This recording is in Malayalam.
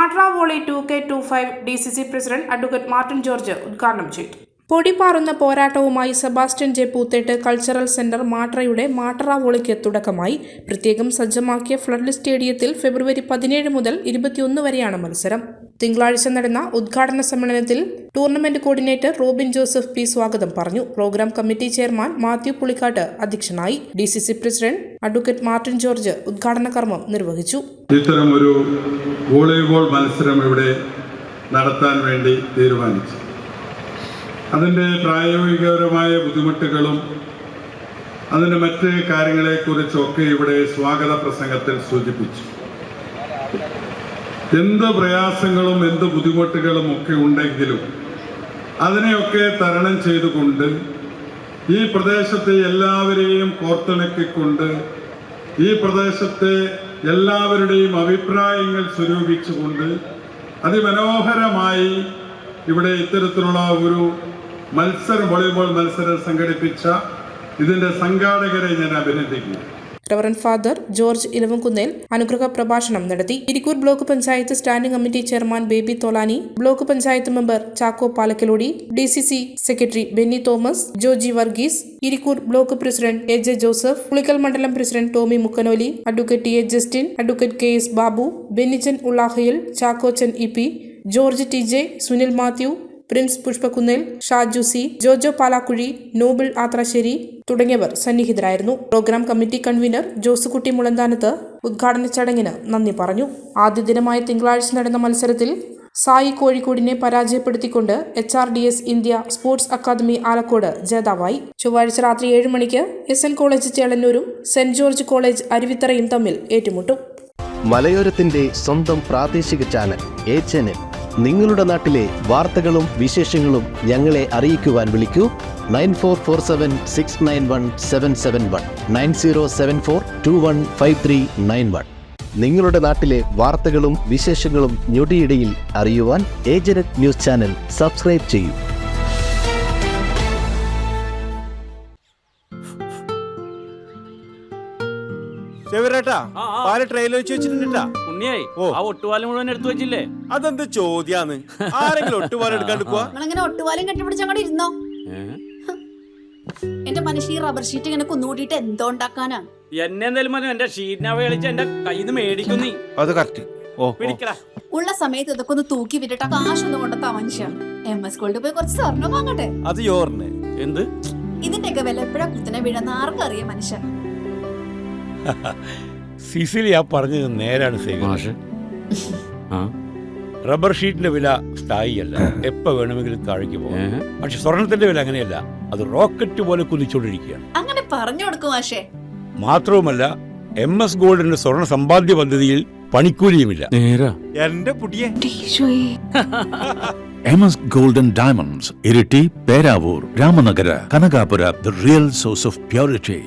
മാട്ര volley 2K25 DCC president advocate Martin George ഉദ്ഘാടനം ചെയ്തു. പൊടിപാറുന്ന പോരാട്ടവുമായി Sebastian J Poothettu cultural centre മാട്രയുടെ മാട്ര വോളിക്ക് തുടക്കമായി. പ്രത്യേകം സജ്ജമാക്കിയ ഫ്ലഡ് സ്റ്റേഡിയത്തിൽ ഫെബ്രുവരി 17 മുതൽ 21 വരെയാണ് മത്സരം. തിങ്കളാഴ്ച നടന്ന ഉദ്ഘാടന സമ്മേളനത്തിൽ tournament coordinator Robin Joseph P സ്വാഗതം പറഞ്ഞു. Program committee chairman Mathew Pulikkattu അധ്യക്ഷനായി. DCC president advocate Martin George ഉദ്ഘാടന കർമ്മം നിർവഹിച്ചു. ഇത്തരമൊരു വോളിബോൾ മത്സരം ഇവിടെ നടത്താൻ വേണ്ടി തീരുമാനിച്ചു. അതിൻ്റെ പ്രായോഗികപരമായ ബുദ്ധിമുട്ടുകളും അതിൻ്റെ മറ്റ് കാര്യങ്ങളെക്കുറിച്ചൊക്കെ ഇവിടെ സ്വാഗത പ്രസംഗത്തിൽ സൂചിപ്പിച്ചു. എന്ത് പ്രയാസങ്ങളും എന്ത് ബുദ്ധിമുട്ടുകളും ഒക്കെ ഉണ്ടെങ്കിലും അതിനെയൊക്കെ തരണം ചെയ്തുകൊണ്ട് ഈ പ്രദേശത്തെ എല്ലാവരെയും കോർത്തിണക്കിക്കൊണ്ട് ഈ പ്രദേശത്തെ എല്ലാവരുടെയും അഭിപ്രായങ്ങൾ സ്വരൂപിച്ചുകൊണ്ട് അതിമനോഹരമായി ഇവിടെ ഇത്തരത്തിലുള്ള ഒരു വോളിബോൾ മത്സരം സംഘടിപ്പിച്ച ഇതിന്റെ സംഘാടകരെ ഞാൻ അഭിനന്ദിക്കുന്നു. റവറന്റ് ഫാദർ ജോർജ് ഇലവൻകുന്നേൽ അനുഗ്രഹ പ്രഭാഷണം നടത്തി. Irikkur block panchayat standing committee chairman Baby Tholani, block panchayat member Chacko Palakkalody, DCC secretary Benny Thomas, Joji Varghese, Irikkur block president AJ Joseph, Pulikkal മണ്ഡലം president Tommy Mukkanoli, advocate TH Justin, advocate KS Babu, Bennichan Ullahayil, Chackochan EP, George TJ, Sunil Mathew, Prince Pushpakunnel, Shaju C, Jojo Palakuzhi, Noble Athrassery തുടങ്ങിയവർ സന്നിഹിതരായിരുന്നു. Programme committee convener Josukutty Mulanthanath ഉദ്ഘാടന ചടങ്ങിന് നന്ദി പറഞ്ഞു. ആദ്യ ദിനമായ തിങ്കളാഴ്ച നടന്ന മത്സരത്തിൽ സായി കോഴിക്കോടിനെ പരാജയപ്പെടുത്തിക്കൊണ്ട് HRDS India sports academy Alakode ജേതാവായി. ചൊവ്വാഴ്ച രാത്രി 7 മണിക്ക് SN കോളേജ് ചേളന്നൂരും സെന്റ് ജോർജ് കോളേജ് അരുവിത്തറയും തമ്മിൽ ഏറ്റുമുട്ടും. മലയോരത്തിന്റെ സ്വന്തം പ്രാദേശിക ചാനൽ A Channel. നിങ്ങളുടെ നാട്ടിലെ വാർത്തകളും വിശേഷങ്ങളും ഞങ്ങളെ അറിയിക്കുവാൻ വിളിക്കൂ 9447691771 9074215391. നിങ്ങളുടെ നാട്ടിലെ വാർത്തകളും വിശേഷങ്ങളും ഞൊടിയിടയിൽ അറിയുവാൻ ഏജനറ്റ് ന്യൂസ് ചാനൽ സബ്സ്ക്രൈബ് ചെയ്യൂ. അതെന്ത് ചോദ്യാന്ന്? ആരെങ്കിലും ഒട്ടുപാലം എടുക്കാണ്ട് പോവാ? ഒട്ടുപാലം കെട്ടിപ്പിടിച്ച് അങ്ങോട്ട് ഇരുന്നോ. എന്റെ മനുഷ്യ ഈ റബ്ബർ ഷീറ്റ് ഇങ്ങനെ കുന്നുകൂട്ടിട്ട് എന്തോ ഉണ്ടാക്കാനാ? എന്നെ എന്തായാലും എന്റെ ഷീറ്റിനെ കളിച്ച് എന്റെ കയ്യിൽ നിന്ന് മേടിക്കുന്നീ. അത് കറക്റ്റ്. ഉള്ള സമയത്ത് ഇതൊക്കെ ഒന്ന് തൂക്കി വിട്ടിട്ട് കാശൊന്നും കൊണ്ടെത്താ മനുഷ്യ. MS ഗോൾഡ് പോയി കുറച്ച് സ്വർണ്ണം വാങ്ങട്ടെ. അത് യോറിന് എന്ത് ഇതിന്റെയൊക്കെ വില എപ്പോഴാ കുത്തിനെ വീഴുന്ന ആർക്കറിയാം മനുഷ്യ. സിസിലി ആ പറഞ്ഞത് നേരാണ്. റബ്ബർ ഷീറ്റിന്റെ വില സ്ഥായിയല്ല, എപ്പോ വേണമെങ്കിലും താഴേക്ക് പോകാം. പക്ഷെ സ്വർണത്തിന്റെ വില അങ്ങനെയല്ല, അത് റോക്കറ്റ് പോലെ കുതിച്ചുകൊണ്ടിരിക്കുകയാണ്. അങ്ങനെ പറഞ്ഞു കൊടുക്കും മാഷേ. മാത്രവുമല്ല MS ഗോൾഡിന്റെ സ്വർണ്ണ സമ്പാദ്യ പദ്ധതിയിൽ പണിക്കൂലിയുമില്ല. എന്റെ പുടിയെ MS Gold and Diamonds, Iriti, Peravur, Ramanagara, Kanagapura, the real source of purity.